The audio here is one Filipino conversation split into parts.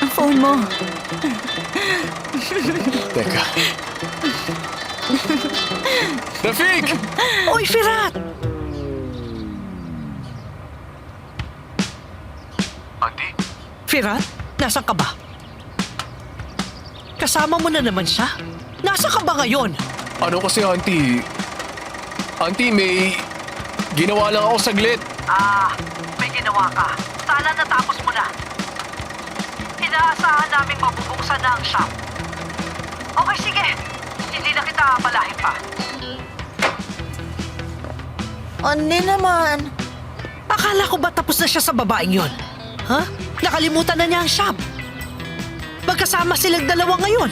Ang phone mo. Teka. Rafik! Oy, Firat! Auntie? Firat, nasan ka ba? Kasama mo na naman siya? Nasa ka ba ngayon? Ano kasi, Auntie? Auntie, may ginawa lang ako saglit. May ginawa ka. Sana natapos mo na. Inaasahan naming mabubuksan na ang shop. Okay, sige. Hindi na kita palahin pa. Andi naman. Akala ko ba tapos na siya sa babaeng yon? Ha? Nakalimutan na niya ang shop. Magkasama silang dalawa ngayon.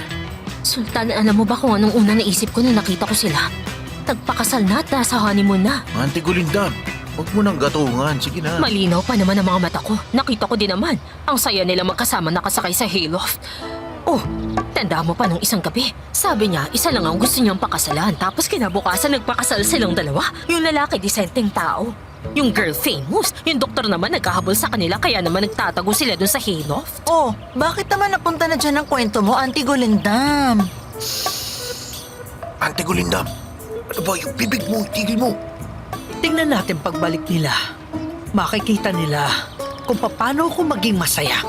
Sultan, alam mo ba kung anong una naisip ko nung nakita ko sila? Nagpakasal na at nasa honeymoon na. Auntie Gulindam, huwag mo nang gatungan. Sige na. Malinaw pa naman ang mga mata ko. Nakita ko din naman. Ang saya nila magkasama nakasakay sa hayloft. Oh, tanda mo pa nung isang gabi. Sabi niya, isa lang ang gusto niyang pakasalan. Tapos kinabukasan nagpakasal silang dalawa. Yung lalaki, disenteng tao. Yung girl, famous. Yung doktor naman nagkahabol sa kanila kaya naman nagtatago sila dun sa hayloft. Oh, bakit naman napunta na dyan ang kwento mo, Auntie Gulindam? Auntie Gulindam, ano ba yung bibig mo? Tigil mo. Tingnan natin pagbalik nila. Makikita nila kung paano ako maging masaya.